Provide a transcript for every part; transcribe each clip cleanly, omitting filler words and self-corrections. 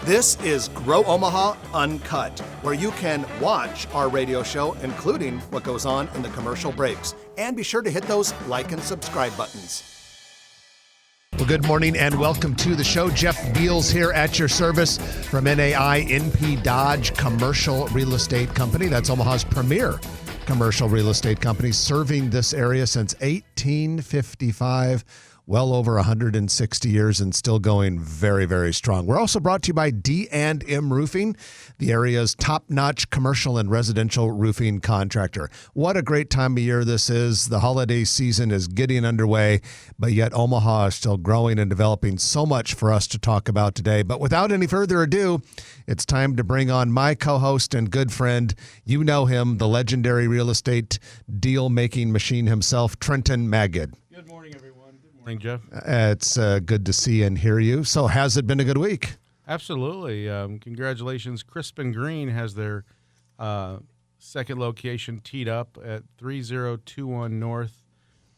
This is Grow Omaha Uncut, where you can watch our radio show, including what goes on in the commercial breaks. And be sure to hit those like and subscribe buttons. Well, good morning and welcome to the show. Jeff Beals here at your service from NAI NP Dodge Commercial Real Estate Company. That's Omaha's premier commercial real estate company, serving this area since 1855. Well over 160 years and still going very, very strong. We're also brought to you by D&M Roofing, the area's top-notch commercial and residential roofing contractor. What a great time of year this is. The holiday season is getting underway, but yet Omaha is still growing and developing. So much for us to talk about today. But without any further ado, it's time to bring on my co-host and good friend. You know him, the legendary real estate deal-making machine himself, Trenton Magid. Good morning, everyone. Morning, Jeff. It's good to see and hear you. So has it been a good week? Absolutely. Congratulations. Crisp and Green has their second location teed up at 3021 North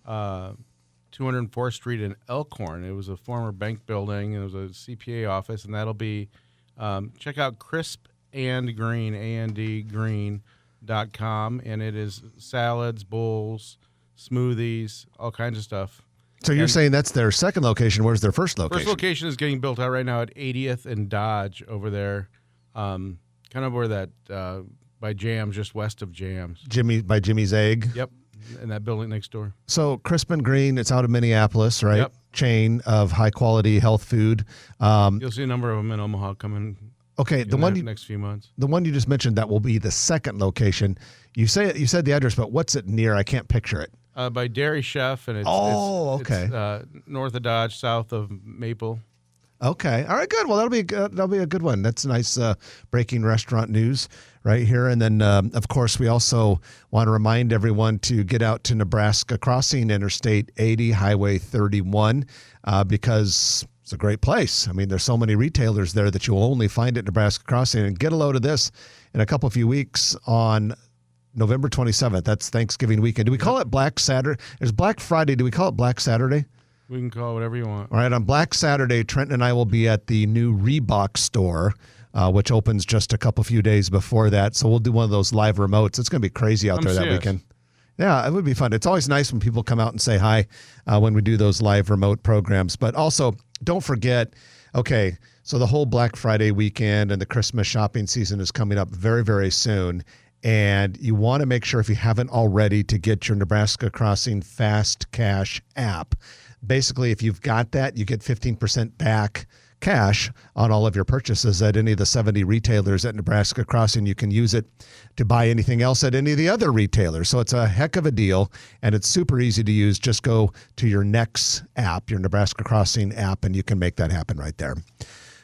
204th Street in Elkhorn. It was a former bank building. It was a CPA office, and that'll be check out Crisp and Green, andgreen.com, and it is salads, bowls, smoothies, all kinds of stuff. So you're saying that's their second location. Where's their first location? First location is getting built out right now at 80th and Dodge over there, kind of where that by Jams, just west of Jams. By Jimmy's Egg? Yep, in that building next door. So Crisp and Green, it's out of Minneapolis, right? Yep. Chain of high-quality health food. You'll see a number of them in Omaha coming next few months. The one you just mentioned, that will be the second location. You said the address, but what's it near? I can't picture it. By Dairy Chef, and it's north of Dodge, south of Maple. Okay, all right, good. Well, that'll be a good one. That's nice breaking restaurant news right here. And then, of course, we also want to remind everyone to get out to Nebraska Crossing Interstate 80, Highway 31, because it's a great place. I mean, there's so many retailers there that you'll only find at Nebraska Crossing. And get a load of this in a few weeks on November 27th. That's Thanksgiving weekend. Do we call it Black Saturday? There's Black Friday. Do we call it Black Saturday? We can call it whatever you want. All right. On Black Saturday, Trenton and I will be at the new Reebok store, which opens just a few days before that. So we'll do one of those live remotes. It's going to be crazy out there that weekend. Yeah, it would be fun. It's always nice when people come out and say hi when we do those live remote programs. But also, don't forget, so the whole Black Friday weekend and the Christmas shopping season is coming up very, very soon. And you want to make sure, if you haven't already, to get your Nebraska Crossing Fast Cash app. Basically, if you've got that, you get 15% back cash on all of your purchases at any of the 70 retailers at Nebraska Crossing. You can use it to buy anything else at any of the other retailers. So it's a heck of a deal, and it's super easy to use. Just go to your Next app, your Nebraska Crossing app, and you can make that happen right there.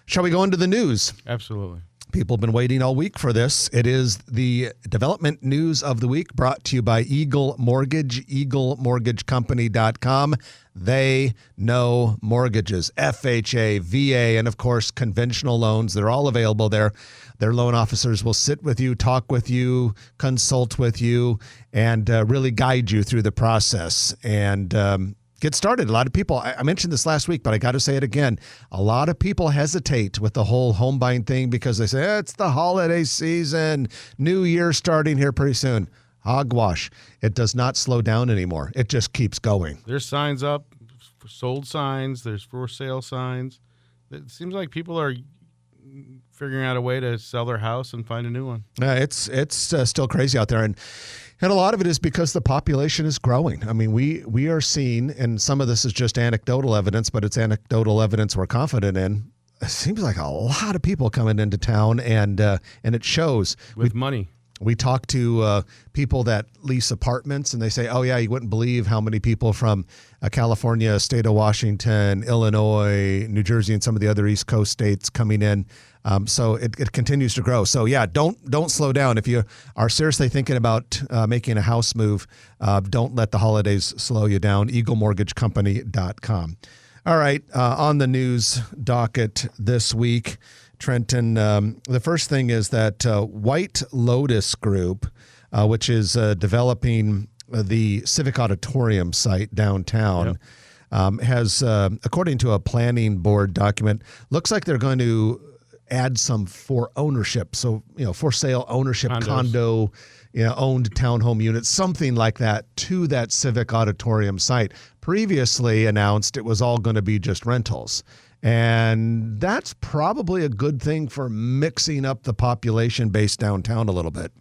Shall we go into the news? Absolutely. People have been waiting all week for this. It is the development news of the week, brought to you by Eagle Mortgage, eaglemortgagecompany.com. They know mortgages, FHA, VA, and of course, conventional loans. They're all available there. Their loan officers will sit with you, talk with you, consult with you, and really guide you through the process. And get started. A lot of people, I mentioned this last week, but I got to say it again. A lot of people hesitate with the whole home buying thing because they say, it's the holiday season, New Year starting here pretty soon. Hogwash. It does not slow down anymore. It just keeps going. There's signs up, sold signs, there's for sale signs. It seems like people are figuring out a way to sell their house and find a new one. It's still crazy out there. And a lot of it is because the population is growing. I mean, we are seeing, and some of this is just anecdotal evidence, but it's anecdotal evidence we're confident in. It seems like a lot of people coming into town, and it shows. With money. We talk to people that lease apartments, and they say, oh, yeah, you wouldn't believe how many people from California, state of Washington, Illinois, New Jersey, and some of the other East Coast states coming in. So it continues to grow. So, yeah, don't slow down. If you are seriously thinking about making a house move, don't let the holidays slow you down. eaglemortgagecompany.com. All right, on the news docket this week, Trenton, the first thing is that White Lotus Group, which is developing the Civic Auditorium site downtown, has, according to a planning board document, looks like they're going to add some for ownership. So, for sale ownership, Condos. condo, owned townhome units, something like that to that Civic Auditorium site. Previously announced it was all going to be just rentals. And that's probably a good thing for mixing up the population base downtown a little bit.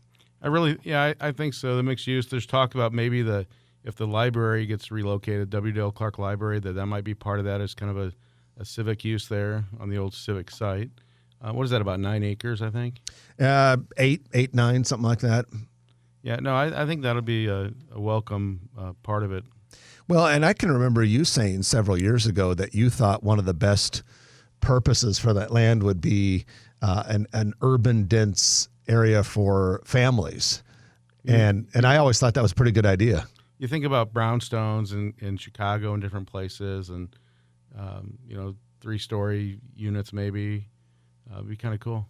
I think so. The mixed use, there's talk about maybe if the library gets relocated, W. Dale Clark Library, that might be part of that as kind of a civic use there on the old civic site. What is that, about 9 acres, I think? 8, 9, something like that. Yeah, no, I think that'll be a welcome part of it. Well, and I can remember you saying several years ago that you thought one of the best purposes for that land would be an urban dense area for families. And I always thought that was a pretty good idea. You think about brownstones in Chicago and different places and, 3-story units maybe. It'd be kind of cool.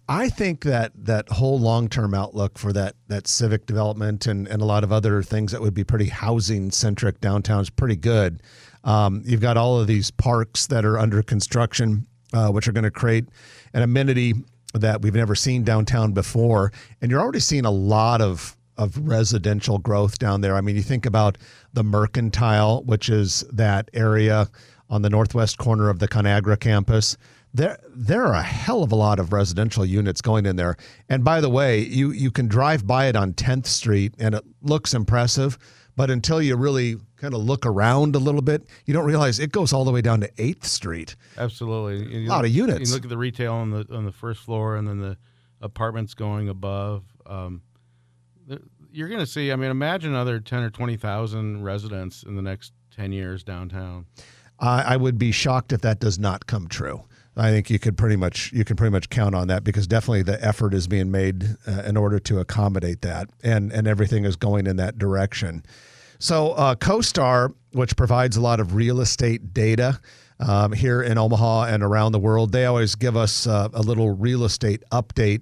I think that whole long-term outlook for that civic development and a lot of other things that would be pretty housing-centric downtown is pretty good. You've got all of these parks that are under construction, which are going to create an amenity that we've never seen downtown before. And you're already seeing a lot of residential growth down there. I mean, you think about the Mercantile, which is that area on the northwest corner of the ConAgra campus. There are a hell of a lot of residential units going in there. And by the way, you can drive by it on 10th Street and it looks impressive, but until you really kind of look around a little bit, you don't realize it goes all the way down to 8th Street. Absolutely. A lot of units. You look at the retail on the first floor and then the apartments going above. You're going to see, imagine another 10 or 20,000 residents in the next 10 years downtown. I would be shocked if that does not come true. I think you can pretty much count on that because definitely the effort is being made in order to accommodate that, and everything is going in that direction. So CoStar, which provides a lot of real estate data here in Omaha and around the world, they always give us a little real estate update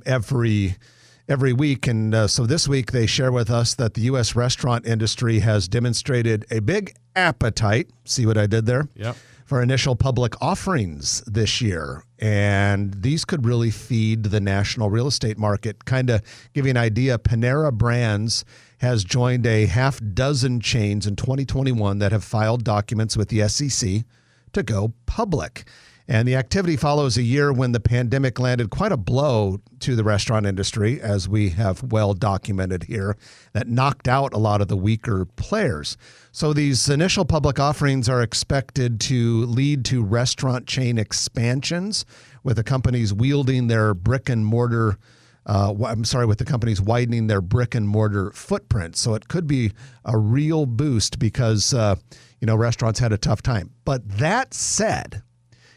every week. And so this week they share with us that the U.S. restaurant industry has demonstrated a big appetite. See what I did there? Yep. For initial public offerings this year. And these could really feed the national real estate market. Kind of give you an idea, Panera Brands has joined a half dozen chains in 2021 that have filed documents with the SEC to go public. And the activity follows a year when the pandemic landed quite a blow to the restaurant industry, as we have well documented here, that knocked out a lot of the weaker players. So these initial public offerings are expected to lead to restaurant chain expansions, with the companies wielding their brick and mortar with the companies widening their brick and mortar footprint. So it could be a real boost because, restaurants had a tough time. But that said,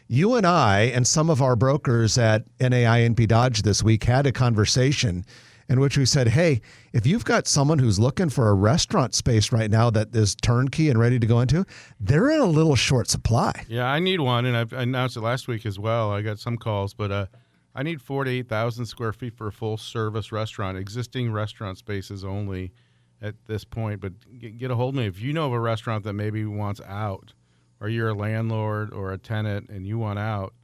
you and I and some of our brokers at NAINP Dodge this week had a conversation in which we said, hey, if you've got someone who's looking for a restaurant space right now that is turnkey and ready to go into, they're in a little short supply. Yeah, I need one, and I announced it last week as well. I got some calls, but I need 4,000 to 8,000 square feet for a full-service restaurant, existing restaurant spaces only at this point. But get a hold of me. If you know of a restaurant that maybe wants out, or you're a landlord or a tenant and you want out,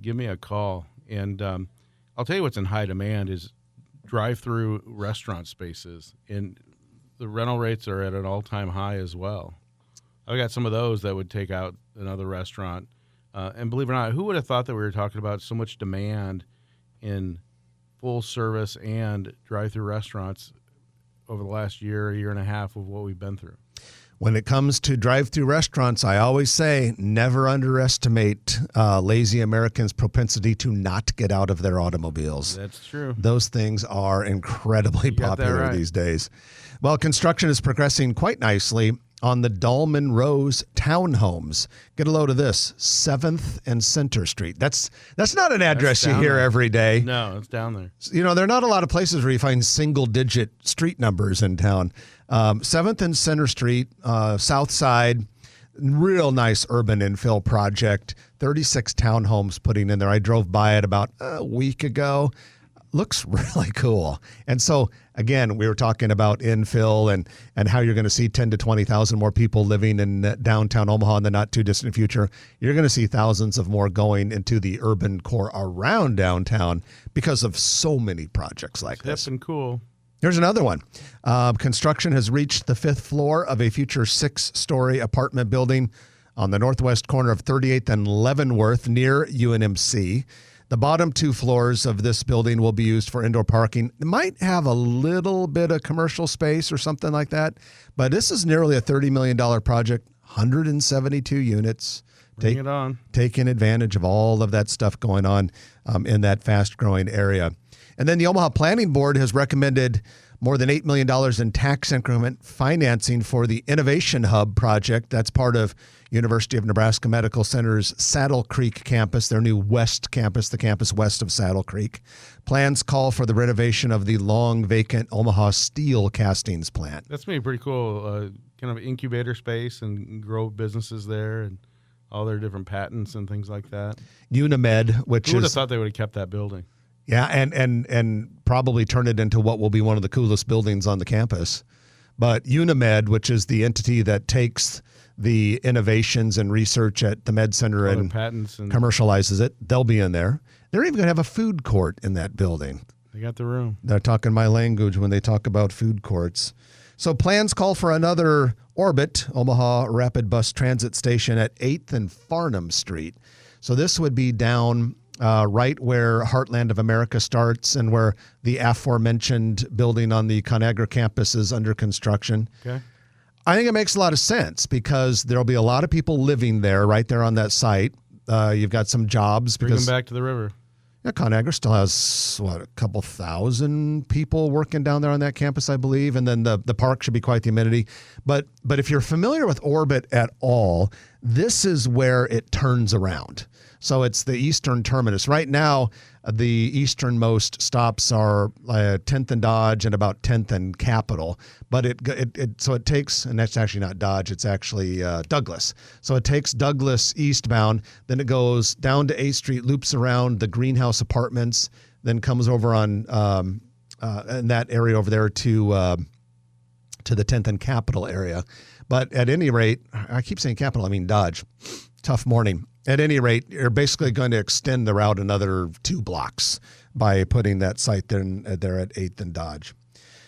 give me a call. And I'll tell you what's in high demand is drive-through restaurant spaces. And the rental rates are at an all-time high as well. I've got some of those that would take out another restaurant. And believe it or not, who would have thought that we were talking about so much demand in full-service and drive-through restaurants over the last year and a half of what we've been through? When it comes to drive-through restaurants, I always say never underestimate lazy Americans' propensity to not get out of their automobiles. That's true. Those things are incredibly popular these days. Well, construction is progressing quite nicely on the Dahlman Rose townhomes. Get a load of this, 7th and Center Street. That's not an address you hear every day. No, it's down there. There are not a lot of places where you find single-digit street numbers in town. 7th and Center Street, South Side, real nice urban infill project. 36 townhomes putting in there. I drove by it about a week ago. looks really cool. And so, again, we were talking about infill and how you're going to see 10 to 20,000 more people living in downtown Omaha in the not too distant future. You're going to see thousands of more going into the urban core around downtown because of so many projects like this. Hip and cool. Here's another one. Construction has reached the 5th floor of a future 6-story apartment building on the northwest corner of 38th and Leavenworth near UNMC. The bottom 2 floors of this building will be used for indoor parking. It might have a little bit of commercial space or something like that, but this is nearly a $30 million project, 172 units. Bring it on. Taking advantage of all of that stuff going on in that fast-growing area. And then the Omaha Planning Board has recommended more than $8 million in tax increment financing for the Innovation Hub project. That's part of University of Nebraska Medical Center's Saddle Creek campus, their new west campus, the campus west of Saddle Creek. Plans call for the renovation of the long vacant Omaha steel castings plant. That's going to be pretty cool. Kind of incubator space and grow businesses there and all their different patents and things like that. Unimed, which Who would have thought they would have kept that building? Yeah, and probably turn it into what will be one of the coolest buildings on the campus. But Unimed, which is the entity that takes the innovations and research at the Med Center and patents and commercializes it, they'll be in there. They're even going to have a food court in that building. They got the room. They're talking my language when they talk about food courts. So plans call for another Orbit, Omaha Rapid Bus Transit Station at 8th and Farnham Street. So this would be down right where Heartland of America starts and where the aforementioned building on the ConAgra campus is under construction. Okay. I think it makes a lot of sense because there'll be a lot of people living there right there on that site. You've got some jobs. Bring them back to the river. Yeah, ConAgra still has, a couple thousand people working down there on that campus, I believe. And then the park should be quite the amenity. But if you're familiar with Orbit at all, this is where it turns around. So it's the eastern terminus. Right now, the easternmost stops are 10th and Dodge and about 10th and Capitol. But so it takes, and that's actually not Dodge, it's actually Douglas. So it takes Douglas eastbound, then it goes down to 8th Street, loops around the Greenhouse Apartments, then comes over on in that area over there to the 10th and Capitol area. But at any rate, I keep saying Capitol, I mean Dodge. Tough morning. At any rate, you're basically going to extend the route another 2 blocks by putting that site there at 8th and Dodge.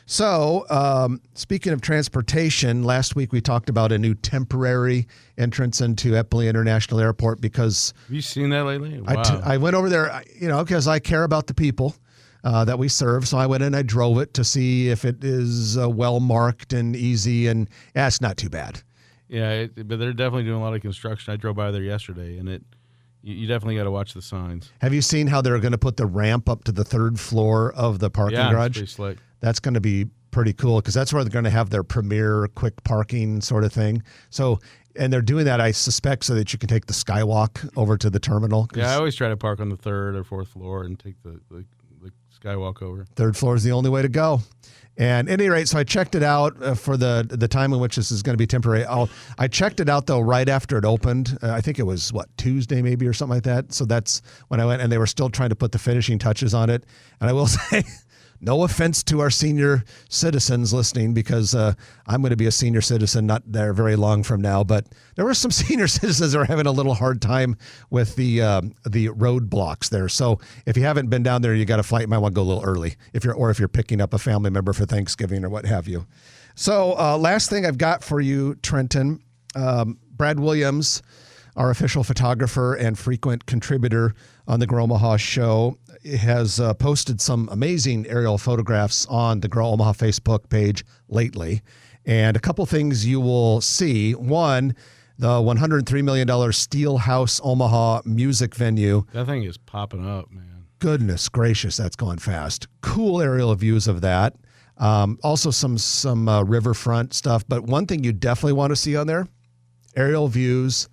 So, speaking of transportation, last week we talked about a new temporary entrance into Eppley International Airport because... Have you seen that lately? Wow. I went over there, because I care about the people that we serve. So I went in, I drove it to see if it is well marked and easy, and it's not too bad. Yeah, but they're definitely doing a lot of construction. I drove by there yesterday, and you definitely got to watch the signs. Have you seen how they're going to put the ramp up to the 3rd floor of the parking garage? Yeah, it's pretty slick. That's going to be pretty cool because that's where they're going to have their premier quick parking sort of thing. So, and they're doing that, I suspect, so that you can take the skywalk over to the terminal. Yeah, I always try to park on the 3rd or 4th floor and take the skywalk over. 3rd floor is the only way to go. And at any rate, so I checked it out for the time in which this is going to be temporary. I checked it out, though, right after it opened. I think it was, Tuesday maybe or something like that. So that's when I went, and they were still trying to put the finishing touches on it. And I will say, no offense to our senior citizens listening, because I'm going to be a senior citizen not there very long from now. But there were some senior citizens that are having a little hard time with the roadblocks there. So if you haven't been down there, you got a flight, you might want to go a little early if you're picking up a family member for Thanksgiving or what have you. So last thing I've got for you, Trenton, Brad Williams, our official photographer and frequent contributor on the Grow Omaha show, has posted some amazing aerial photographs on the Grow Omaha Facebook page lately. And a couple things you will see. One, the $103 million Steelhouse Omaha music venue. That thing is popping up, man. Goodness gracious, that's going fast. Cool aerial views of that. Also some riverfront stuff. But one thing you definitely want to see on there, aerial views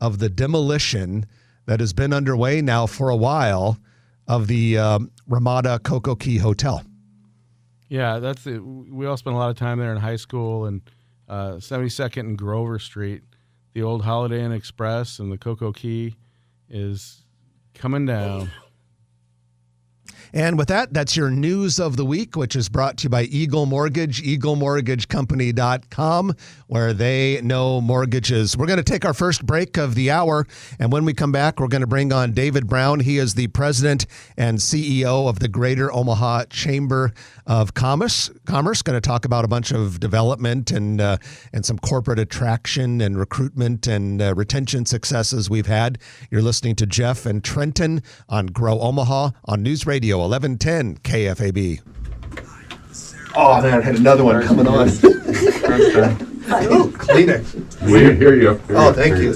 of the demolition that has been underway now for a while of the Ramada Cocoa Key Hotel. Yeah, that's it. We all spent a lot of time there in high school, and 72nd and Grover Street, the old Holiday Inn Express and the Cocoa Key is coming down. And with that, that's your news of the week, which is brought to you by Eagle Mortgage, eaglemortgagecompany.com, where they know mortgages. We're going to take our first break of the hour, and when we come back, we're going to bring on David Brown. He is the president and CEO of the Greater Omaha Chamber of Commerce. Going to talk about a bunch of development and some corporate attraction and recruitment and retention successes we've had. You're listening to Jeff and Trenton on Grow Omaha on News Radio 1110 KFAB. Oh, man, I had another one coming on. Kleenex. We hear you. Oh, thank you.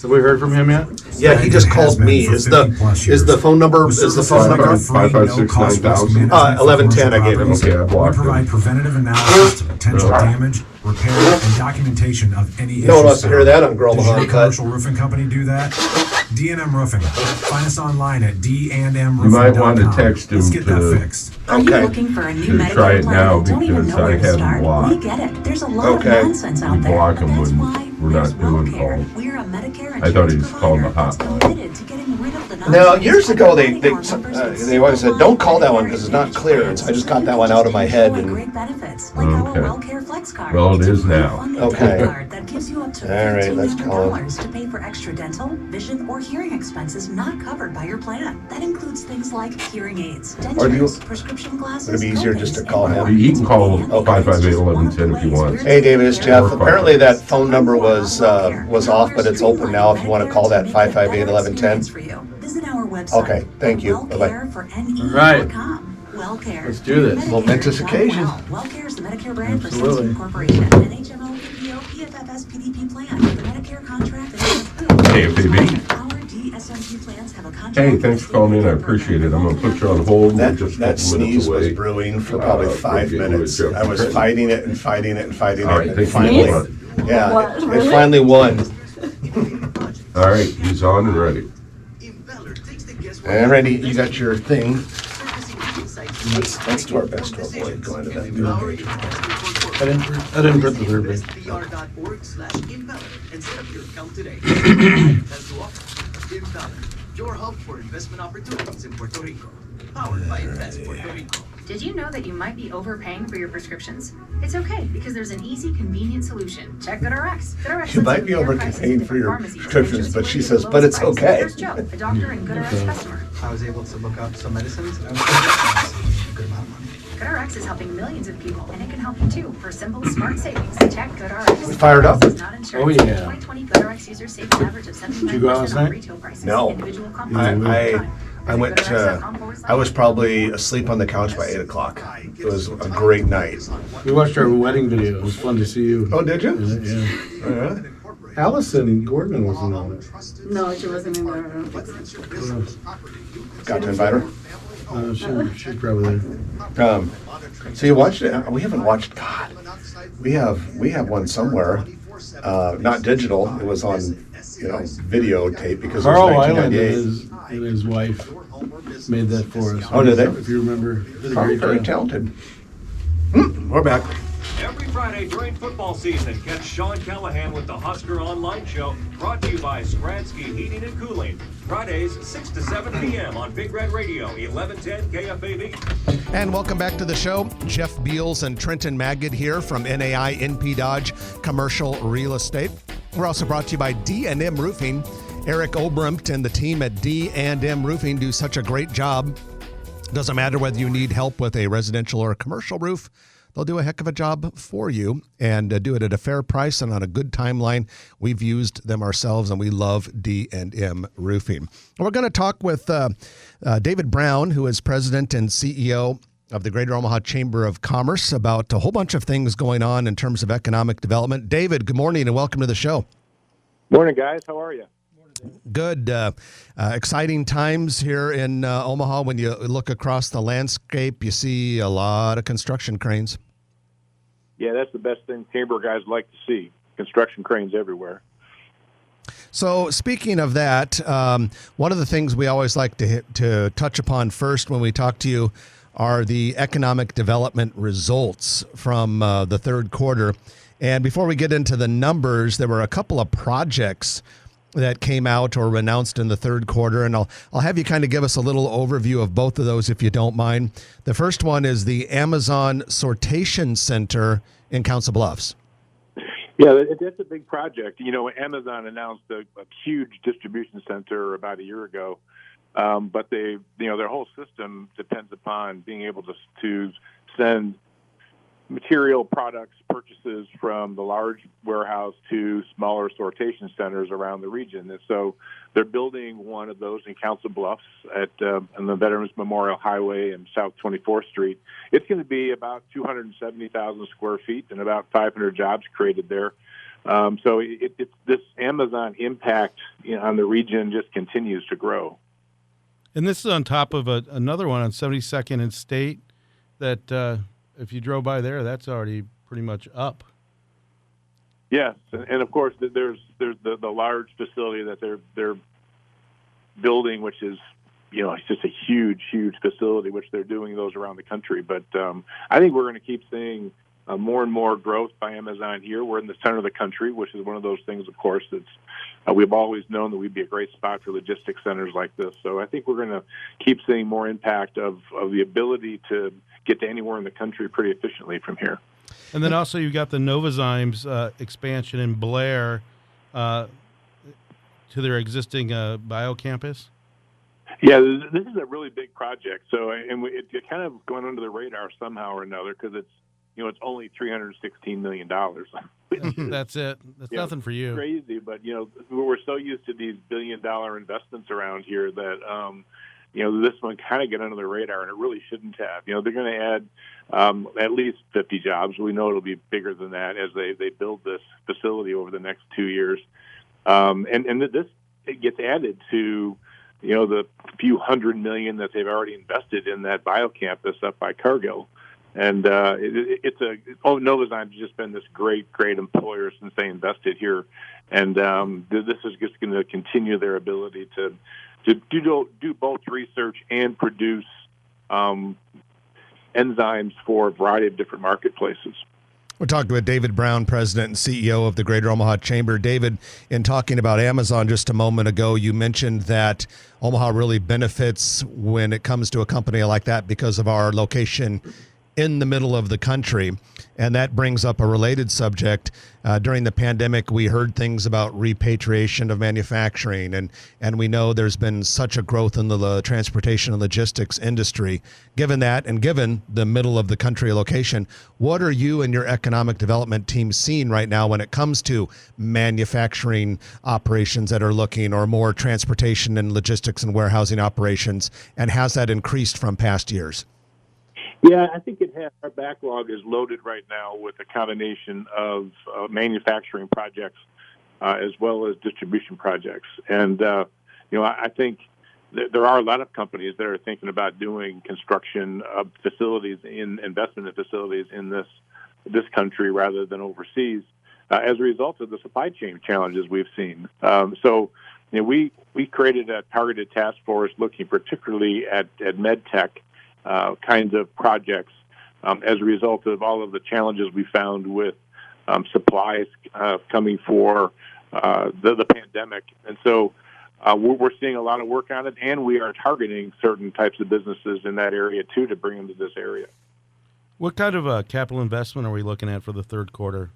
Have we heard from him yet? Yeah, he just called me. Is the phone number? 556-9000. 1110 I gave him. Okay, I We blocked him. provide preventative analysis to potential damage, repair, and documentation of any issues. No one wants to hear that on Grow Does Omaha your Uncut. commercial roofing company do that? D&M Roofing. Find us online at dandmroofing.com. You might want to text him Let's get that to- fixed. Are you Okay. looking for a new To Medicare try it plan now and don't even because know where I to have him start? blocked. We get it. There's a lot Okay. of nonsense out You there. block 'em But that's when why we're there's not doing WellCare. calls. We're a Medicare I thought he was insurance calling the provider that's hotline. committed to getting rid of the Now, nonsense years by ago, they providing our members with always said, "Don't call that one because it's not simple, clear." And so I just got that one out of my head. Enjoy And great benefits like Okay. our WellCare Flex card. Well, it It's a is now. pre-funded Okay. debit card that gives you up to All right, let's call $1,500 to pay for extra dental, vision, or hearing expenses not covered by your plan. That includes things like hearing aids, Or do you- dentures, prescription glasses. Would it be easier just to call him? He can call 558-1110 if he wants. Hey, David, it's Jeff. Apparently that phone number was off, but it's open now if you want to call that 558-1110. Visit our website. Okay, thank you. Bye-bye. Wellcare.com. Wellcare. Let's do this. Medicare Momentous done occasion. well. Wellcare is the Medicare brand for Absolutely. Sensitive Corporation, an HMO, PPO, PFFS, PDP plan. The Medicare contract is approved. KFAB. Our DSMP plans have a contract. Hey, thanks for calling in. I appreciate it. I'm going to put you on hold. We're That just a that couple minutes sneeze was away. brewing for probably 5 we'll get minutes. with Jeff I was Trenton. fighting it and fighting it and fighting All right, it. And thank you. finally, yeah, it finally won. All right, he's on and ready. And ready, you got your thing. Let's do our best to avoid going to that. I didn't print the verbiage. and set up your account today. Has to offer Invalid, your hub for investment opportunities in Puerto Rico. Powered by Invest Puerto Rico. Did you know that you might be overpaying for your prescriptions? It's okay because there's an easy, convenient solution. Check GoodRx. GoodRx You might be overpaying for your prescriptions, but she says, but it's okay. Here's Joe, a doctor and GoodRx customer. I was able to look up some medicines. Good amount of money. GoodRx is helping millions of people, and it can help you too. For simple, smart savings, check GoodRx. We fired up? It's not insurance. Oh, yeah. 2020 GoodRx users saved an average of 79% you go last on night? retail prices. No. Individual companies I went. I was probably asleep on the couch by 8 o'clock. It was a great night. We watched our wedding video. It was fun to see you. Oh, did you? Yeah. Allison Gordon wasn't on it. No, she wasn't in there. I don't think so. Got to invite her. She's probably there. So you watched it? We haven't watched. God, we have one somewhere. Not digital. It was on, videotape because it Carl was Island 1998. and his wife made that for us. Oh, did they? If you remember. They did a Carl, great very job. talented. We're back. Every Friday during football season, catch Sean Callahan with the Husker Online Show, brought to you by Skransky Heating and Cooling. Fridays, 6 to 7 p.m. on Big Red Radio, 1110 KFAB. And welcome back to the show. Jeff Beals and Trenton Magid here from NAI NP Dodge Commercial Real Estate. We're also brought to you by D&M Roofing. Eric Obremt and the team at D&M Roofing do such a great job. Doesn't matter whether you need help with a residential or a commercial roof. They'll do a heck of a job for you and do it at a fair price and on a good timeline. We've used them ourselves, and we love D&M Roofing. We're going to talk with David Brown, who is president and CEO of the Greater Omaha Chamber of Commerce, about a whole bunch of things going on in terms of economic development. David, good morning and welcome to the show. Morning, guys. How are you? Good. Exciting times here in Omaha. When you look across the landscape, you see a lot of construction cranes. Yeah, that's the best thing chamber guys like to see. Construction cranes everywhere. So speaking of that, one of the things we always like to touch upon first when we talk to you are the economic development results from the third quarter. And before we get into the numbers, there were a couple of projects that came out or were announced in the third quarter, and I'll have you kind of give us a little overview of both of those if you don't mind. The first one is the Amazon Sortation Center in Council Bluffs. Yeah, that's a big project. You know, Amazon announced a huge distribution center about a year ago, but their whole system depends upon being able to send material products purchases from the large warehouse to smaller sortation centers around the region. And so they're building one of those in Council Bluffs on the Veterans Memorial Highway and South 24th Street. It's going to be about 270,000 square feet and about 500 jobs created there. So this Amazon impact on the region just continues to grow. And this is on top of another one on 72nd and State that if you drove by there, that's already pretty much up. Yes, and of course there's the large facility that they're building, which is, you know, it's just a huge facility, which they're doing those around the country. But I think we're going to keep seeing more and more growth by Amazon here. We're in the center of the country, which is one of those things, of course, that's we've always known that we'd be a great spot for logistics centers like this. So I think we're going to keep seeing more impact of the ability to get to anywhere in the country pretty efficiently from here. And then also you've got the Novozymes expansion in Blair to their existing biocampus. Yeah, this is a really big project. So, and it's kind of going under the radar somehow or another because it's only $316 million. That's it. That's nothing for you. Crazy, but we're so used to these billion-dollar investments around here that this one kind of get under the radar, and it really shouldn't have. They're going to add at least 50 jobs. We know it'll be bigger than that as they build this facility over the next 2 years, and this gets added to the few $100 million that they've already invested in that biocampus up by Cargill. And Novozymes has just been this great employer since they invested here, and this is just going to continue their ability to do both research and produce enzymes for a variety of different marketplaces. We're talking with David Brown, President and CEO of the Greater Omaha Chamber. David, in talking about Amazon just a moment ago, you mentioned that Omaha really benefits when it comes to a company like that because of our location in the middle of the country. And that brings up a related subject. During the pandemic, we heard things about repatriation of manufacturing, and we know there's been such a growth in the transportation and logistics industry. Given that, and given the middle of the country location, what are you and your economic development team seeing right now when it comes to manufacturing operations that are looking, or more transportation and logistics and warehousing operations, and has that increased from past years? Yeah, I think it has. Our backlog is loaded right now with a combination of manufacturing projects as well as distribution projects. And, I think there are a lot of companies that are thinking about doing construction of facilities, investment in facilities in this country rather than overseas as a result of the supply chain challenges we've seen. We created a targeted task force looking particularly at med tech kinds of projects as a result of all of the challenges we found with supplies coming for the pandemic. And so we're seeing a lot of work on it, and we are targeting certain types of businesses in that area, too, to bring them to this area. What kind of capital investment are we looking at for the third quarter,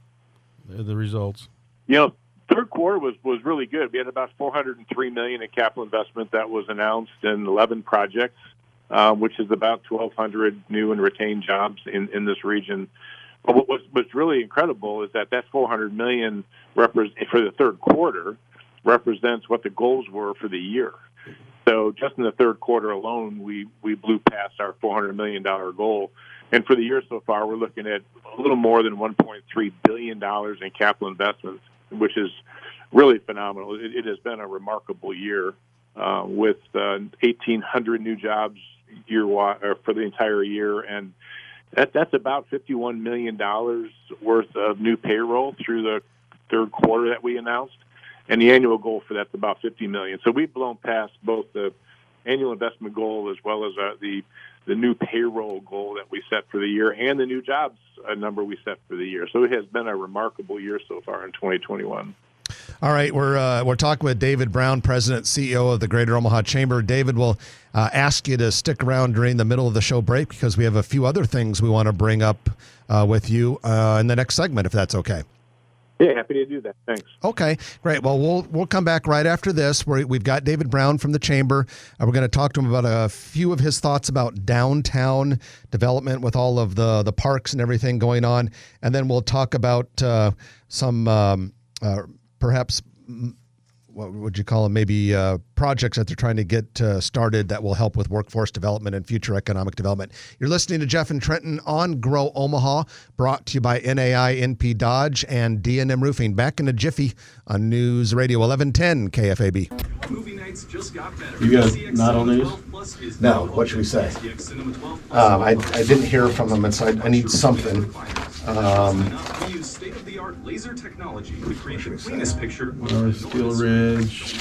the results? Third quarter was really good. We had about $403 million in capital investment that was announced in 11 projects. Which is about 1,200 new and retained jobs in this region. But what's really incredible is that $400 million for the third quarter represents what the goals were for the year. So just in the third quarter alone, we blew past our $400 million goal. And for the year so far, we're looking at a little more than $1.3 billion in capital investments, which is really phenomenal. It has been a remarkable year with 1,800 new jobs for the entire year, and that's about $51 million worth of new payroll through the third quarter that we announced, and the annual goal for that's about $50 million. So we've blown past both the annual investment goal as well as the new payroll goal that we set for the year and the new jobs number we set for the year. So it has been a remarkable year so far in 2021. All right, we're talking with David Brown, President, CEO of the Greater Omaha Chamber. David, will ask you to stick around during the middle of the show break because we have a few other things we want to bring up with you in the next segment, if that's okay. Yeah, happy to do that. Thanks. Okay, great. Well, we'll come back right after this. We've got David Brown from the Chamber. We're going to talk to him about a few of his thoughts about downtown development with all of the parks and everything going on. And then we'll talk about some perhaps, what would you call them, maybe projects that they're trying to get started that will help with workforce development and future economic development. You're listening to Jeff and Trenton on Grow Omaha, brought to you by NAI, NP Dodge, and D&M Roofing. Back in a jiffy on News Radio 1110 KFAB. Movie nights just got better. You guys not on news? No, what should we say? I didn't hear from them, and so I need something. We use state-of-the-art laser technology to create the cleanest picture. Steel Ridge.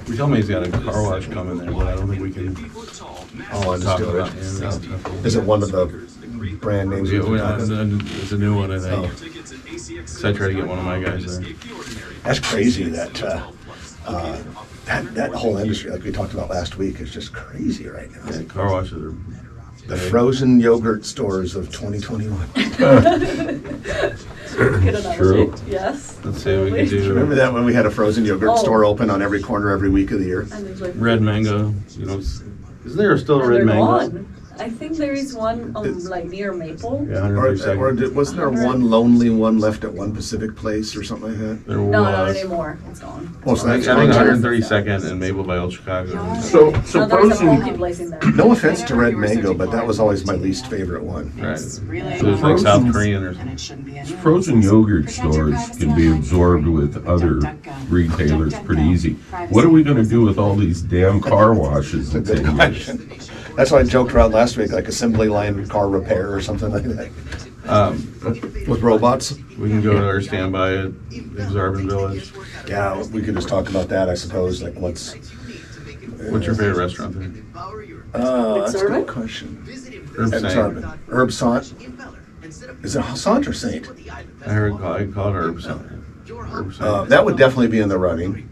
We told me he's got a car wash coming there, but I don't think we can. Oh, and Steel Ridge. Is it one of the brand names? Yeah, it's a new one, I think. So I try to get one of my guys there. That's crazy that that whole industry, like we talked about last week, is just crazy right now. Yeah, car washes are the frozen yogurt stores of 2021. True. Yes. Let's see what we can do. Remember that when we had a frozen yogurt store open on every corner every week of the year? Red mango. You know, isn't there still a red mango? I think there is one like near Maple. Yeah, or wasn't there one lonely one left at one Pacific Place or something like that? There was. No, not anymore. It's gone. Oh, so I think 132nd and Maple by Old Chicago. So there's a Pokey place in there. no offense to Red Mango, but that was always my least favorite one. Right. So it's like South Korean or something. Frozen yogurt stores can be absorbed with other retailers pretty easy. What are we going to do with all these damn car washes in 10 years? That's why I joked around last week, like assembly line car repair or something like that. With robots. We can go to our standby at Exarban Village. Yeah, we could just talk about that, I suppose. Like, what's your favorite restaurant there? That's a good question. Herb Sant. Is it Sant or Saint? I call it Herb Sant. That would definitely be in the running.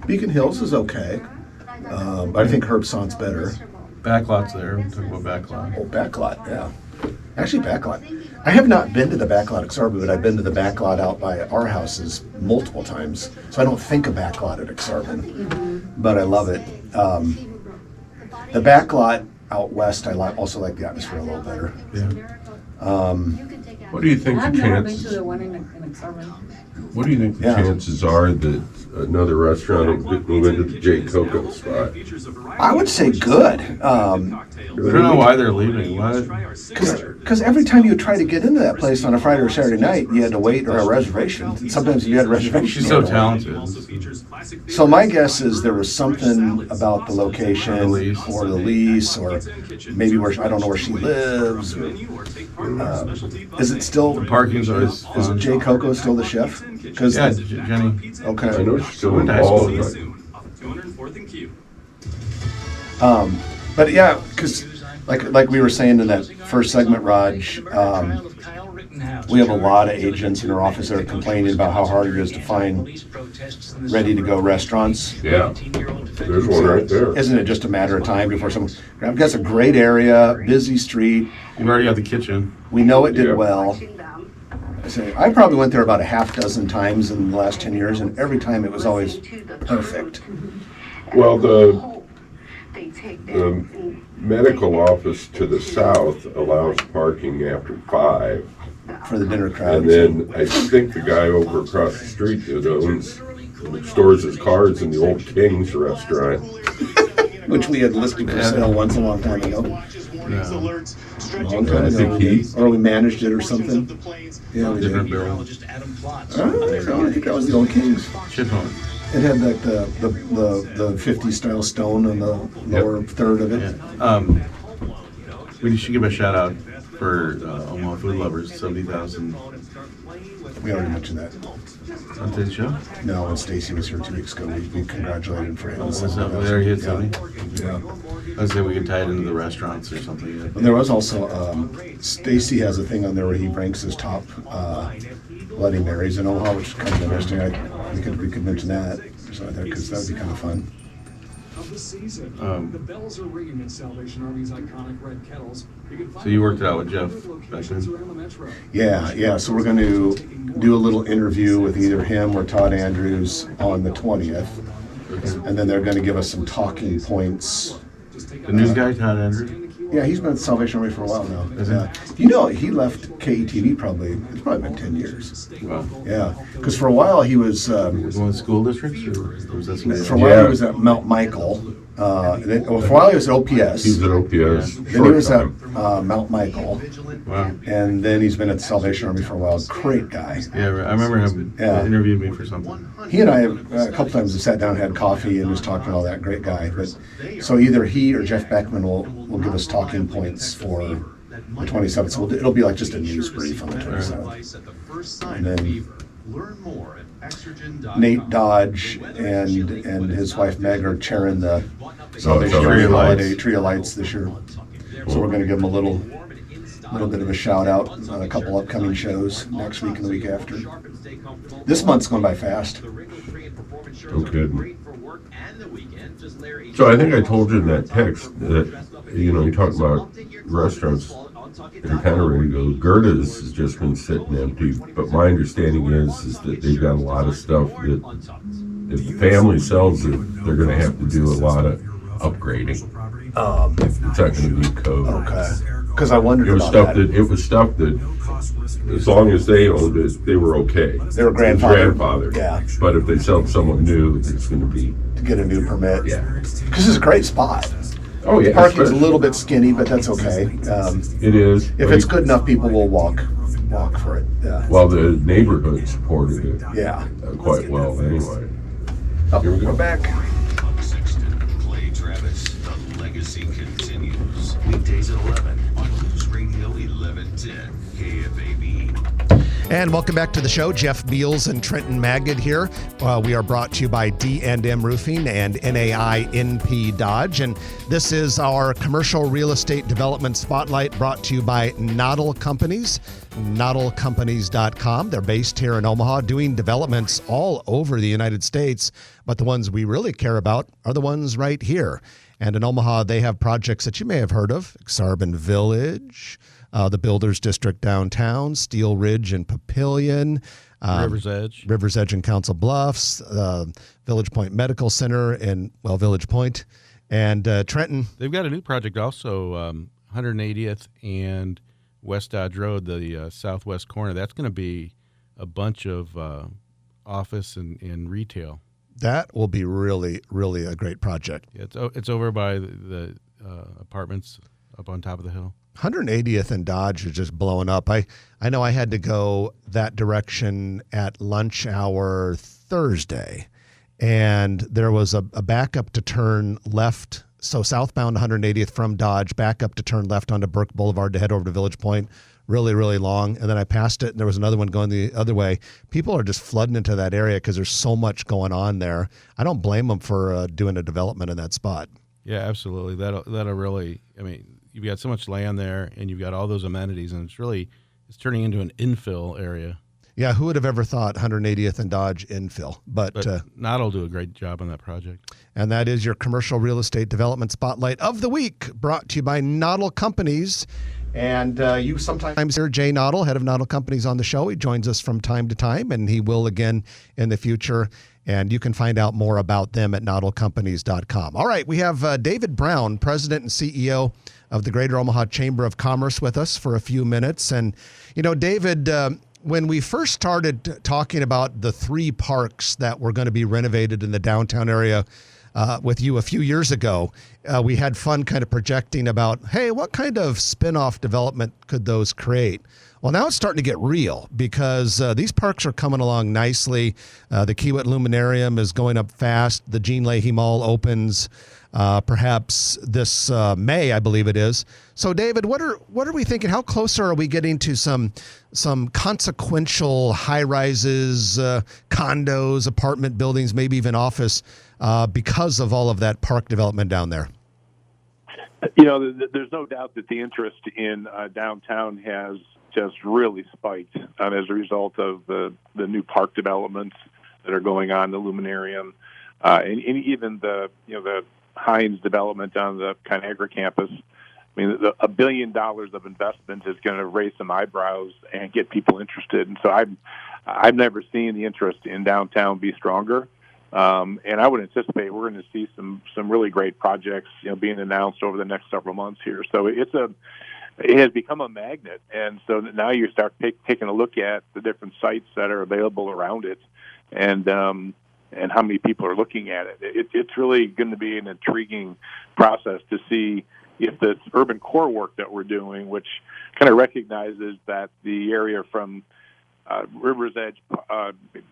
Beacon Hills is okay. But I think Herb Sant's better. Backlot's there. We'll talk about Backlot. Oh, Backlot, yeah. Actually, Backlot. I have not been to the Backlot at Exarban, but I've been to the Backlot out by our houses multiple times. So I don't think of Backlot at Exarban, but I love it. The Backlot out west, I also like the atmosphere a little better. Yeah. What do you think I've the never been chances? to the one in Exarban. What do you think the chances are that another restaurant will move into the J. Coco spot? I would say good. I don't know why they're leaving. Because every time you try to get into that place on a Friday or Saturday night, you had to wait or a reservation. Sometimes you had a reservation. She's so talented. So my guess is there was something about the location or the lease or maybe where I don't know where she lives. Is it still? The parking's always fun. Is J. Coco still the chef? Yeah, Jenny. Okay. I know she's still Went to high school. But yeah, because like we were saying in that first segment, Raj, we have a lot of agents in our office that are complaining about how hard it is to find ready-to-go restaurants. Yeah, there's one right there. Isn't it just a matter of time before someone? That's a great area, busy street. You've already got the kitchen. We know it did well. I probably went there about a half dozen times in the last 10 years, and every time it was always perfect. Well, the medical office to the south allows parking after 5. For the dinner crowd. And then I think the guy over across the street that stores his cars in the Old King's restaurant. Which we had listed for sale once a long time ago. Long time ago. Or we managed it or something. Yeah, we did. Barrel. I think that was the Old King's. It had like the 50s style stone on the lower third of it. Yeah. We should give a shout out for Omaha Food Lovers, 70,000 We already mentioned that. On today's show? No, when Stacy was here 2 weeks ago, we congratulated him for it. Was that there? He had something? Yeah. I was saying we could tie it into the restaurants or something. And there was also, Stacy has a thing on there where he ranks his top Bloody Marys in Omaha, which is kind of interesting. We could mention that or something there because that would be kind of fun. Of the season, the bells are ringing in Salvation Army's iconic red kettles. So you worked it out with Jeff back then? Yeah. So we're going to do a little interview with either him or Todd Andrews on the 20th. And then they're going to give us some talking points. The new guy, Todd Andrews? Yeah, he's been at Salvation Army for a while now. You know, he left KETV it's probably been 10 years. Wow. Yeah, because for a while he was... one of the school districts? Or was that something for a while he was at Mount Michael. For a while he was at OPS. He's at OPS. Then he was at Mount Michael. Wow. And then he's been at the Salvation Army for a while. Great guy. Yeah, I remember him interviewed me for something. He and I a couple times have sat down, had coffee, and just talked about all that. Great guy. But so either he or Jeff Beckman will give us talking points for the 27th. So it'll be like just a news brief on the 27th. And then Nate Dodge and his wife Meg are chairing the Salvation Army Holiday Tree of Lights this year. So we're going to give them a little bit of a shout out on a couple upcoming shows next week and the week after. This month's going by fast. No kidding. So I think I told you in that text that, you talked about restaurants and kind of ready to go. Gerda's has just been sitting empty, but my understanding is that they've got a lot of stuff that if the family sells it, they're going to have to do a lot of upgrading. It's not going to be code. Okay. Because I wondered it was about stuff that. It was stuff that, as long as they owned it, they were okay. They were grandfathered. Yeah. But if they sell someone new, it's going to be to get a new permit. Yeah. Because it's a great spot. Oh yeah. Parking's a little bit skinny, but that's okay. It is. If it's good enough, people will walk for it. Yeah. Well, the neighborhood supported it. Yeah. Quite well, anyway. Here we go. We're back. Clay Travis, the legacy continues. Weekdays at 11 on News Radio 1110 KFAB. And welcome back to the show. Jeff Beals and Trenton Magid here. We are brought to you by D&M Roofing and NAI NP Dodge. And this is our commercial real estate development spotlight brought to you by Noddle Companies, noddlecompanies.com. They're based here in Omaha doing developments all over the United States. But the ones we really care about are the ones right here. And in Omaha, they have projects that you may have heard of. Exarban Village, the Builders District downtown, Steel Ridge and Papillion, River's Edge and Council Bluffs, Village Point Medical Center in Village Point, and Trenton. They've got a new project also, 180th and West Dodge Road, the southwest corner. That's going to be a bunch of office and retail. That will be really, really a great project. Yeah, it's over by the apartments up on top of the hill. 180th and Dodge is just blowing up. I know I had to go that direction at lunch hour Thursday, and there was a backup to turn left. So southbound 180th from Dodge, back up to turn left onto Burke Boulevard to head over to Village Point. Really, really long. And then I passed it, and there was another one going the other way. People are just flooding into that area because there's so much going on there. I don't blame them for doing a development in that spot. Yeah, absolutely. That'll really, you've got so much land there, and you've got all those amenities, and it's turning into an infill area. Yeah, who would have ever thought 180th and Dodge infill? But Noddle do a great job on that project. And that is your commercial real estate development spotlight of the week, brought to you by Noddle Companies. And you sometimes hear Jay Noddle, head of Noddle Companies, on the show. He joins us from time to time, and he will again in the future. And you can find out more about them at noddlecompanies.com. All right, we have David Brown, President and CEO of the Greater Omaha Chamber of Commerce, with us for a few minutes. And, David, when we first started talking about the 3 parks that were going to be renovated in the downtown area with you a few years ago, we had fun kind of projecting about, hey, what kind of spin-off development could those create? Well, now it's starting to get real because these parks are coming along nicely. The Kiewit Luminarium is going up fast. The Jean Leahy Mall opens perhaps this May, I believe it is. So, David, what are we thinking? How close are we getting to some consequential high rises, condos, apartment buildings, maybe even office because of all of that park development down there? There's no doubt that the interest in downtown has just really spiked as a result of the new park developments that are going on, the Luminarium, and even the Hines development on the Conagra campus. I mean, $1 billion of investment is going to raise some eyebrows and get people interested. And so I've never seen the interest in downtown be stronger. And I would anticipate we're going to see some really great projects, being announced over the next several months here. So it has become a magnet, and so now you start taking a look at the different sites that are available around it, and how many people are looking at it. It's really going to be an intriguing process to see if this urban core work that we're doing, which kind of recognizes that the area from River's Edge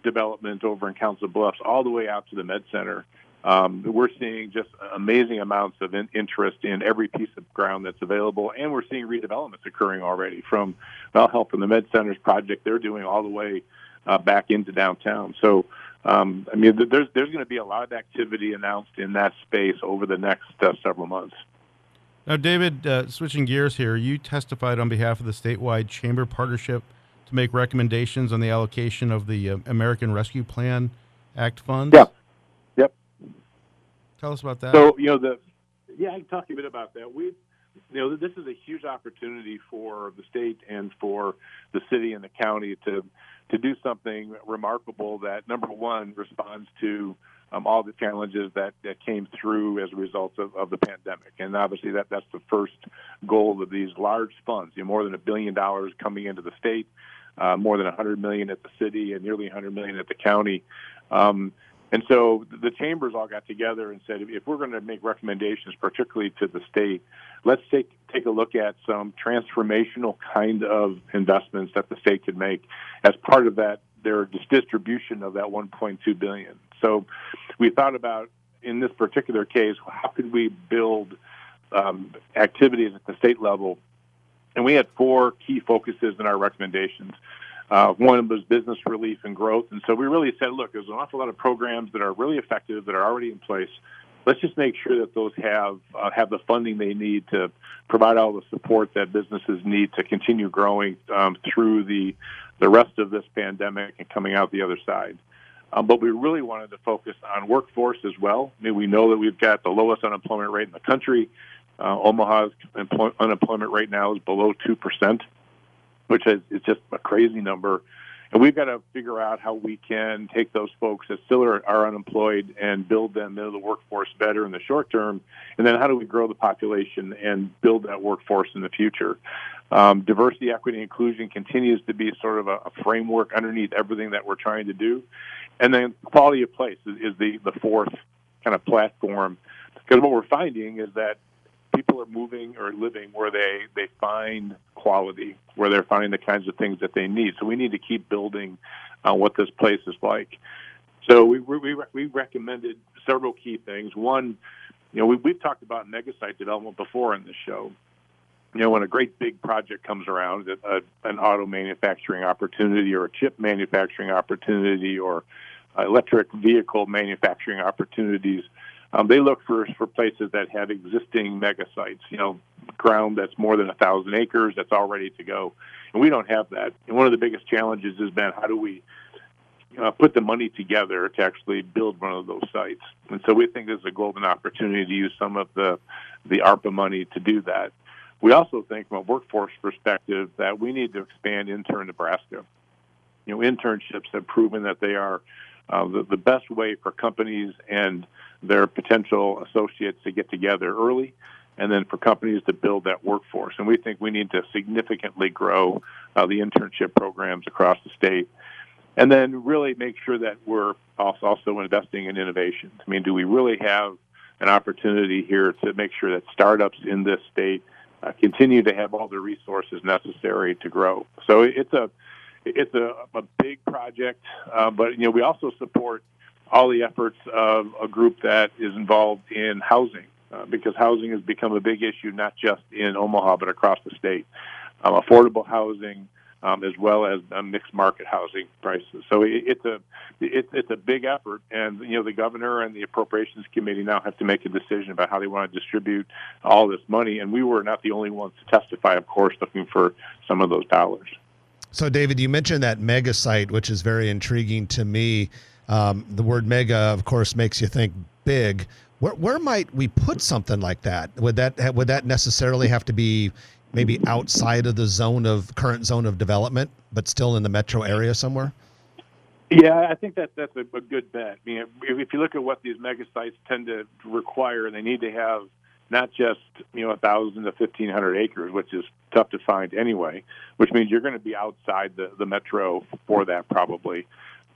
development over in Council Bluffs all the way out to the Med Center, we're seeing just amazing amounts of interest in every piece of ground that's available, and we're seeing redevelopments occurring already from Help from the Med Center's project they're doing all the way back into downtown. So, there's going to be a lot of activity announced in that space over the next several months. Now, David, switching gears here, you testified on behalf of the statewide chamber partnership to make recommendations on the allocation of the American Rescue Plan Act funds. Yeah. Yep. Tell us about that. So, I can talk a bit about that. This is a huge opportunity for the state and for the city and the county to do something remarkable that, number one, responds to all the challenges that came through as a result of the pandemic. And obviously that's the first goal of these large funds, more than $1 billion coming into the state, more than $100 million at the city, and nearly $100 million at the county. And so the chambers all got together and said, if we're going to make recommendations, particularly to the state, let's take a look at some transformational kind of investments that the state could make as part of that, their distribution of that $1.2 billion. So we thought about, in this particular case, how could we build activities at the state level? And we had 4 key focuses in our recommendations. One was business relief and growth. And so we really said, look, there's an awful lot of programs that are really effective that are already in place. Let's just make sure that those have the funding they need to provide all the support that businesses need to continue growing through the rest of this pandemic and coming out the other side. But we really wanted to focus on workforce as well. I mean, we know that we've got the lowest unemployment rate in the country. Omaha's unemployment rate now is below 2%, which is just a crazy number. And we've got to figure out how we can take those folks that still are unemployed and build them into the workforce better in the short term. And then how do we grow the population and build that workforce in the future? Diversity, equity, inclusion continues to be sort of a framework underneath everything that we're trying to do. And then quality of place is the fourth kind of platform. Because what we're finding is that people are moving or living where they find quality, where they're finding the kinds of things that they need. So we need to keep building what this place is like. So we recommended several key things. One, we've talked about mega site development before in this show. When a great big project comes around, an auto manufacturing opportunity or a chip manufacturing opportunity or electric vehicle manufacturing opportunities, they look for places that have existing mega sites, ground that's more than 1,000 acres that's all ready to go. And we don't have that. And one of the biggest challenges has been how do we put the money together to actually build one of those sites. And so we think there's a golden opportunity to use some of the ARPA money to do that. We also think from a workforce perspective that we need to expand Intern Nebraska. Internships have proven that they are the best way for companies and their potential associates to get together early, and then for companies to build that workforce. And we think we need to significantly grow the internship programs across the state. And then really make sure that we're also investing in innovation. I mean, do we really have an opportunity here to make sure that startups in this state continue to have all the resources necessary to grow. So it's a big project, but we also support all the efforts of a group that is involved in housing, because housing has become a big issue not just in Omaha but across the state. Affordable housing, as well as mixed market housing prices. So it's a big effort, and the governor and the appropriations committee now have to make a decision about how they want to distribute all this money. And we were not the only ones to testify, of course, looking for some of those dollars. So, David, you mentioned that mega site, which is very intriguing to me. The word mega, of course, makes you think big. Where might we put something like that? Would that necessarily have to be maybe outside of the current zone of development, but still in the metro area somewhere? Yeah, I think that's a good bet. I mean, if you look at what these mega sites tend to require, they need to have not just 1,000 to 1,500 acres, which is tough to find anyway, which means you're going to be outside the metro for that probably.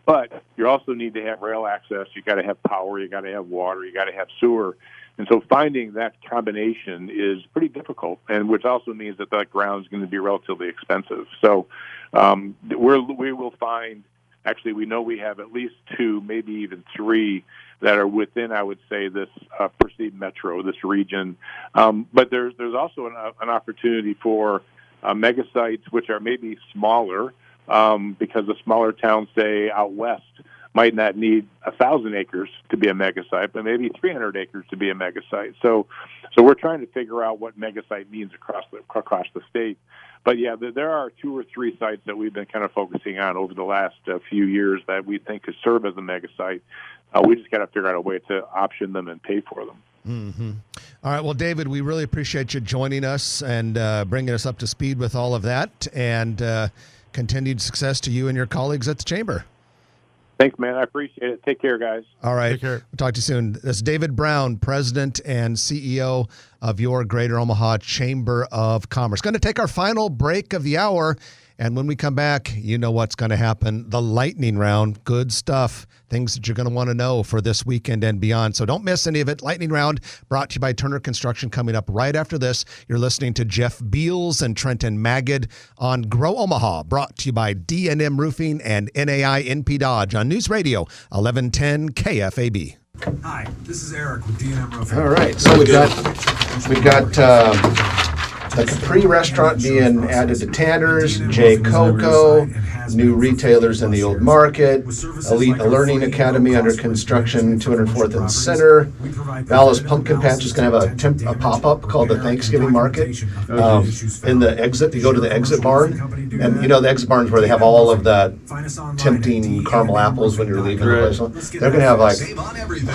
But you also need to have rail access. You got to have power. You got to have water. You got to have sewer. And so finding that combination is pretty difficult, and which also means that ground is going to be relatively expensive. So we will find. Actually, we know we have at least 2, maybe even 3 that are within, I would say, this perceived metro, this region. But there's also an opportunity for mega sites, which are maybe smaller, because the smaller towns, say out west, might not need 1,000 acres to be a mega site, but maybe 300 acres to be a mega site. So we're trying to figure out what mega site means across the state. But yeah, there are 2 or 3 sites that we've been kind of focusing on over the last few years that we think could serve as a mega site. We just got to figure out a way to option them and pay for them. Mm-hmm. All right. Well, David, we really appreciate you joining us and bringing us up to speed with all of that, and continued success to you and your colleagues at the Chamber. Thanks, man. I appreciate it. Take care, guys. All right. Take care. We'll talk to you soon. That's David Brown, President and CEO of your Greater Omaha Chamber of Commerce. Going to take our final break of the hour. And when we come back, you know what's going to happen. The lightning round. Good stuff. Things that you're going to want to know for this weekend and beyond. So don't miss any of it. Lightning round brought to you by Turner Construction coming up right after this. You're listening to Jeff Beals and Trenton Magid on Grow Omaha, brought to you by D&M Roofing and NAI NP Dodge on News Radio 1110 KFAB. Hi, this is Eric with D&M Roofing. All right, so we've got the Capri restaurant being added to Tanner's, J. Coco, new retailers in the Old Market, Elite Learning Academy under construction, 204th and Center. Vala's Pumpkin Patch is going to have a pop-up called the Thanksgiving Market in the exit. You go to the exit barn, and the exit barn is where they have all of the tempting caramel apples when you're leaving the place. They're going to have like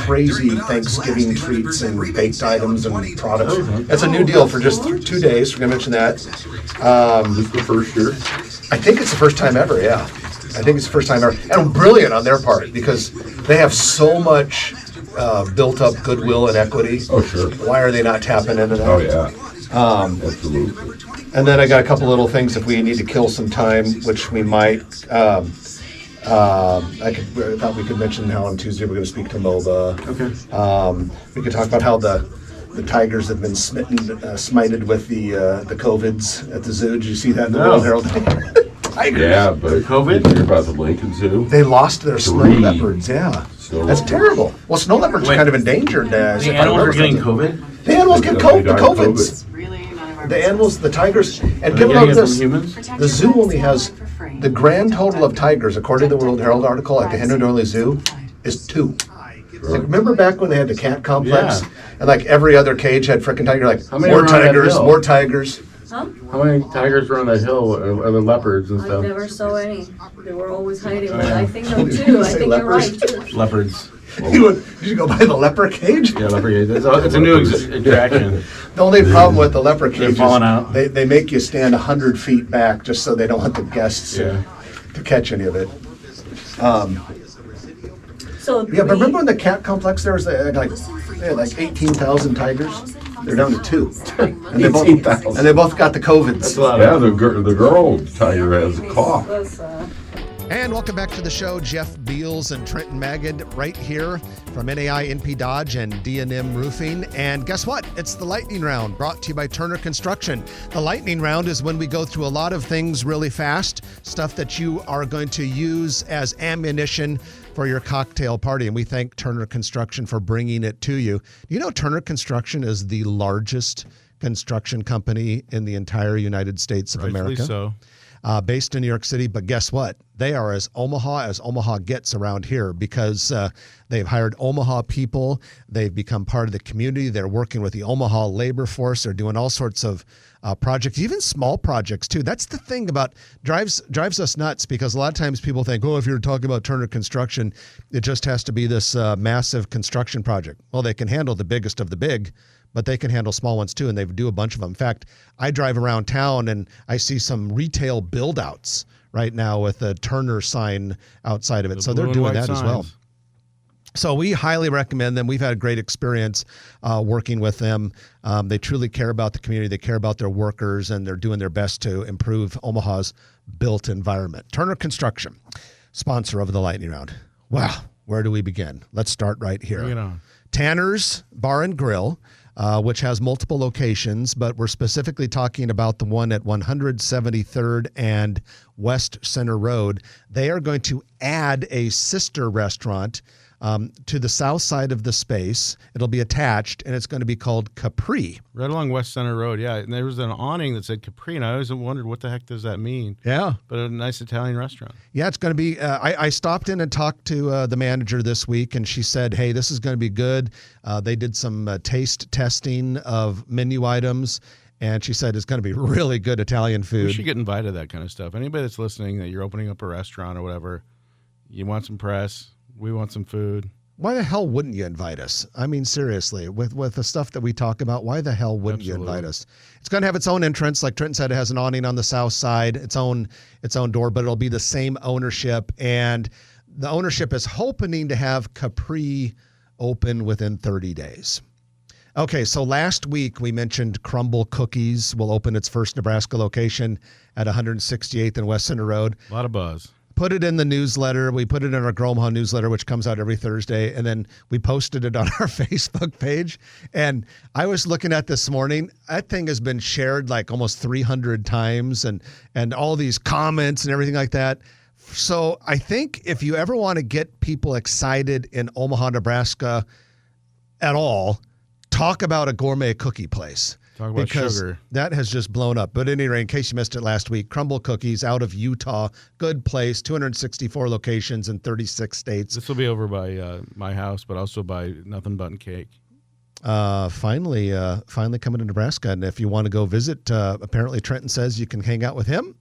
crazy Thanksgiving treats and baked items and products. That's a new deal for just 2 days. We're going to mention that. This is the first year? I think it's the first time ever, yeah. I think it's the first time ever. And brilliant on their part, because they have so much built up goodwill and equity. Oh, sure. Why are they not tapping into that? Oh, yeah. Absolutely. And then I got a couple little things if we need to kill some time, which we might. I thought we could mention how on Tuesday we're going to speak to MOBA. Okay. We could talk about how the tigers have been smited with the COVIDs at the zoo. Did you see that in the World Herald? Tigers. Yeah, but COVID? Did you hear about the Lincoln Zoo? They lost their snow leopards, yeah. That's terrible. Well, snow leopards are kind of endangered. The animals are getting COVID? The animals get the COVIDs. The animals, the tigers. And give them this. The zoo only has, the grand total of tigers, according to the World Herald article at the Henry Dorley Zoo, is 2. Like, remember back when they had the cat complex? Yeah. And like every other cage had frickin' tiger, like How many more were on that tigers, hill? more tigers. Huh? How many tigers were on that hill? Are the leopards and I stuff? never saw any. They were always hiding. But I think so too. I think you're right. Leopards. You should go buy the leopard cage. Yeah, leopard cage. It's a new attraction. The only problem with the leopard cage is falling out. they make you stand 100 feet back just so they don't want the guests to catch any of it. Yeah, but remember when the cat complex there was they had like 18,000 tigers? They're down to 2. And they both got the COVIDs. Yeah, the girl tiger has a cough. And welcome back to the show. Jeff Beals and Trenton Magid right here from NAI, NP Dodge, and D&M Roofing. And guess what? It's the Lightning Round, brought to you by Turner Construction. The Lightning Round is when we go through a lot of things really fast, stuff that you are going to use as ammunition for your cocktail party. And we thank Turner Construction for bringing it to you. You know, Turner Construction is the largest construction company in the entire United States of America. So. Based in New York City, but guess what? They are as Omaha gets around here because they've hired Omaha people. They've become part of the community. They're working with the Omaha labor force. They're doing all sorts of projects, even small projects too. That's the thing about drives us nuts, because a lot of times people think, oh, if you're talking about Turner Construction, it just has to be this massive construction project. Well, they can handle the biggest of the big, but they can handle small ones too, and they do a bunch of them. In fact, I drive around town and I see some retail build-outs right now with a Turner sign outside of it. So they're doing that as well. So we highly recommend them. We've had a great experience working with them. They truly care about the community. They care about their workers, and they're doing their best to improve Omaha's built environment. Turner Construction, sponsor of the Lightning Round. Wow, where do we begin? Let's start right here. Bring it on. Tanner's Bar and Grill, which has multiple locations, but we're specifically talking about the one at 173rd and West Center Road. They are going to add a sister restaurant to the south side of the space. It'll be attached, and it's going to be called Capri. Right along West Center Road, yeah. And there was an awning that said Capri, and I always wondered, what the heck does that mean? Yeah. But a nice Italian restaurant. Yeah, it's going to be, I stopped in and talked to the manager this week, and she said, hey, this is going to be good. They did some taste testing of menu items, and she said it's going to be really good Italian food. We should get invited to that kind of stuff. Anybody that's listening, that you're opening up a restaurant or whatever, you want some press, we want some food. Why the hell wouldn't you invite us? I mean, seriously, with the stuff that we talk about, why the hell wouldn't you invite us? It's going to have its own entrance. Like Trenton said, it has an awning on the south side, its own door, but it'll be the same ownership. And the ownership is hoping to have Capri open within 30 days. Okay, so last week we mentioned Crumble Cookies will open its first Nebraska location at 168th and West Center Road. A lot of buzz. Put it in the newsletter. We put it in our Grow Omaha newsletter, which comes out every Thursday. And then we posted it on our Facebook page. And I was looking at this morning. That thing has been shared like almost 300 times and all these comments and everything like that. So I think if you ever want to get people excited in Omaha, Nebraska at all, talk about a gourmet cookie place. Talk about because sugar. That has just blown up. But anyway, in case you missed it last week, Crumble Cookies out of Utah. Good place, 264 locations in 36 states. This will be over by my house, but also by Nothing But Cake. Finally coming to Nebraska. And if you want to go visit, apparently Trenton says you can hang out with him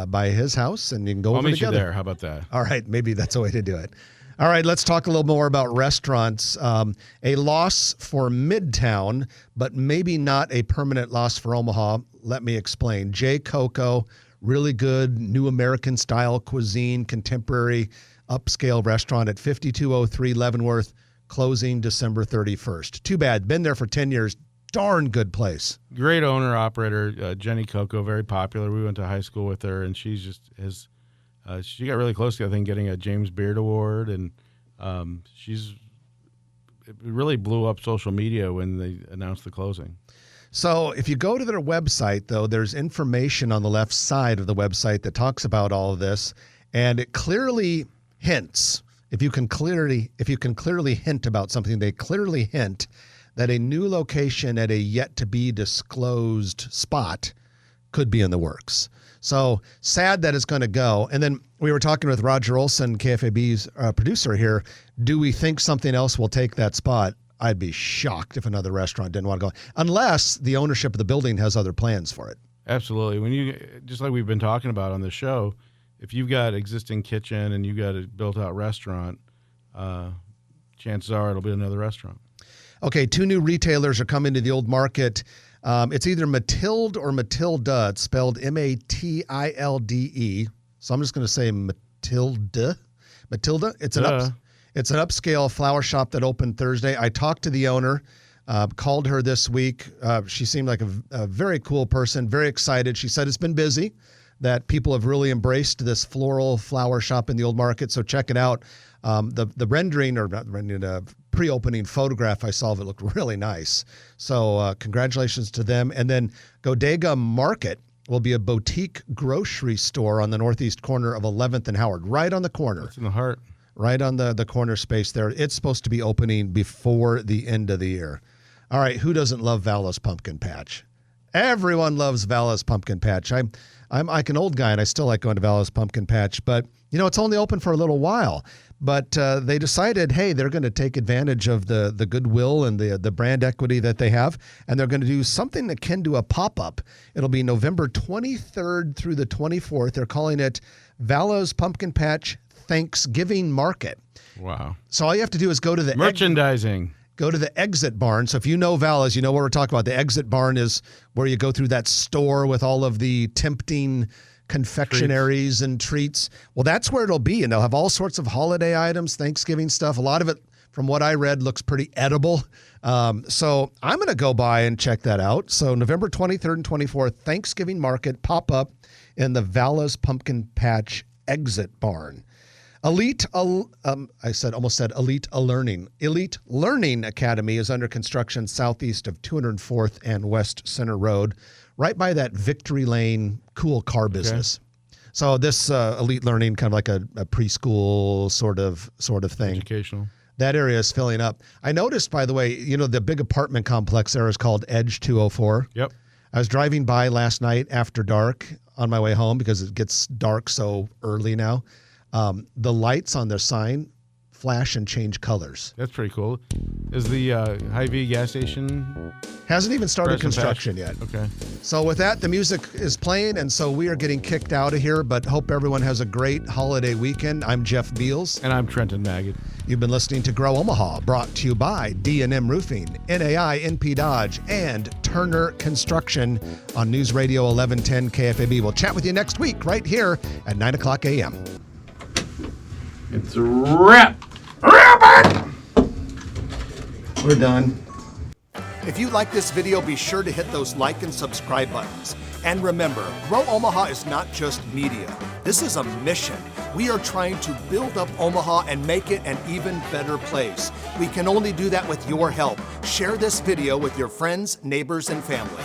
by his house, and you can go I'll over meet together. you there. How about that? All right, maybe that's a way to do it. All right, let's talk a little more about restaurants. A loss for Midtown, but maybe not a permanent loss for Omaha. Let me explain. J. Coco, really good new American style cuisine, contemporary upscale restaurant at 5203 Leavenworth, closing December 31st. Too bad. Been there for 10 years. Darn good place. Great owner, operator, Jenny Coco, very popular. We went to high school with her, and she's just has... she got really close to, I think, getting a James Beard Award, and it really blew up social media when they announced the closing. So if you go to their website, though, there's information on the left side of the website that talks about all of this, and it clearly hints. If you can clearly hint about something, they clearly hint that a new location at a yet-to-be-disclosed spot could be in the works. So sad that it's going to go. And then we were talking with Roger Olson, KFAB's producer here. Do we think something else will take that spot? I'd be shocked if another restaurant didn't want to go, unless the ownership of the building has other plans for it. Absolutely. When you, just like we've been talking about on the show, if you've got existing kitchen and you've got a built-out restaurant, chances are it'll be another restaurant. Okay, 2 new retailers are coming to the old market. It's either Matilde or Matilda. It's spelled Matilde. So I'm just going to say Matilda. Matilda. It's an upscale flower shop that opened Thursday. I talked to the owner, called her this week. She seemed like a very cool person, very excited. She said it's been busy. that people have really embraced this floral flower shop in the old market. So check it out. The rendering, or not the rendering, pre-opening photograph I saw of it looked really nice. So congratulations to them. And then Bodega Market will be a boutique grocery store on the northeast corner of 11th and Howard, right on the corner. It's in the heart. Right on the corner space there. It's supposed to be opening before the end of the year. All right, who doesn't love Vala's Pumpkin Patch? Everyone loves Vala's Pumpkin Patch. I'm like an old guy, and I still like going to Vala's Pumpkin Patch, but it's only open for a little while. But they decided, hey, they're going to take advantage of the goodwill and the brand equity that they have, and they're going to do something akin to a pop-up. It'll be November 23rd through the 24th. They're calling it Vala's Pumpkin Patch Thanksgiving Market. Wow. So all you have to do is go to the merchandising. Go to the exit barn. So if you know Vala's, you know what we're talking about. The exit barn is where you go through that store with all of the tempting confectionaries and treats. Well, that's where it'll be. And they'll have all sorts of holiday items, Thanksgiving stuff. A lot of it, from what I read, looks pretty edible. So I'm going to go by and check that out. So November 23rd and 24th, Thanksgiving Market pop-up in the Vala's Pumpkin Patch exit barn. Elite Learning Academy is under construction southeast of 204th and West Center Road, right by that Victory Lane cool car business. Okay. So this Elite Learning, kind of like a preschool sort of thing. Educational. That area is filling up. I noticed, by the way, the big apartment complex there is called Edge 204. Yep. I was driving by last night after dark on my way home because it gets dark so early now. The lights on their sign flash and change colors. That's pretty cool. Is the Hy-Vee gas station? Hasn't even started construction yet. Okay. So with that, the music is playing, and so we are getting kicked out of here, but hope everyone has a great holiday weekend. I'm Jeff Beals. And I'm Trenton Magid. You've been listening to Grow Omaha, brought to you by D&M Roofing, NAI, NP Dodge, and Turner Construction on News Radio 1110 KFAB. We'll chat with you next week right here at 9 o'clock a.m. It's a wrap. We're done. If you like this video, be sure to hit those like and subscribe buttons. And remember, Grow Omaha is not just media. This is a mission. We are trying to build up Omaha and make it an even better place. We can only do that with your help. Share this video with your friends, neighbors, and family.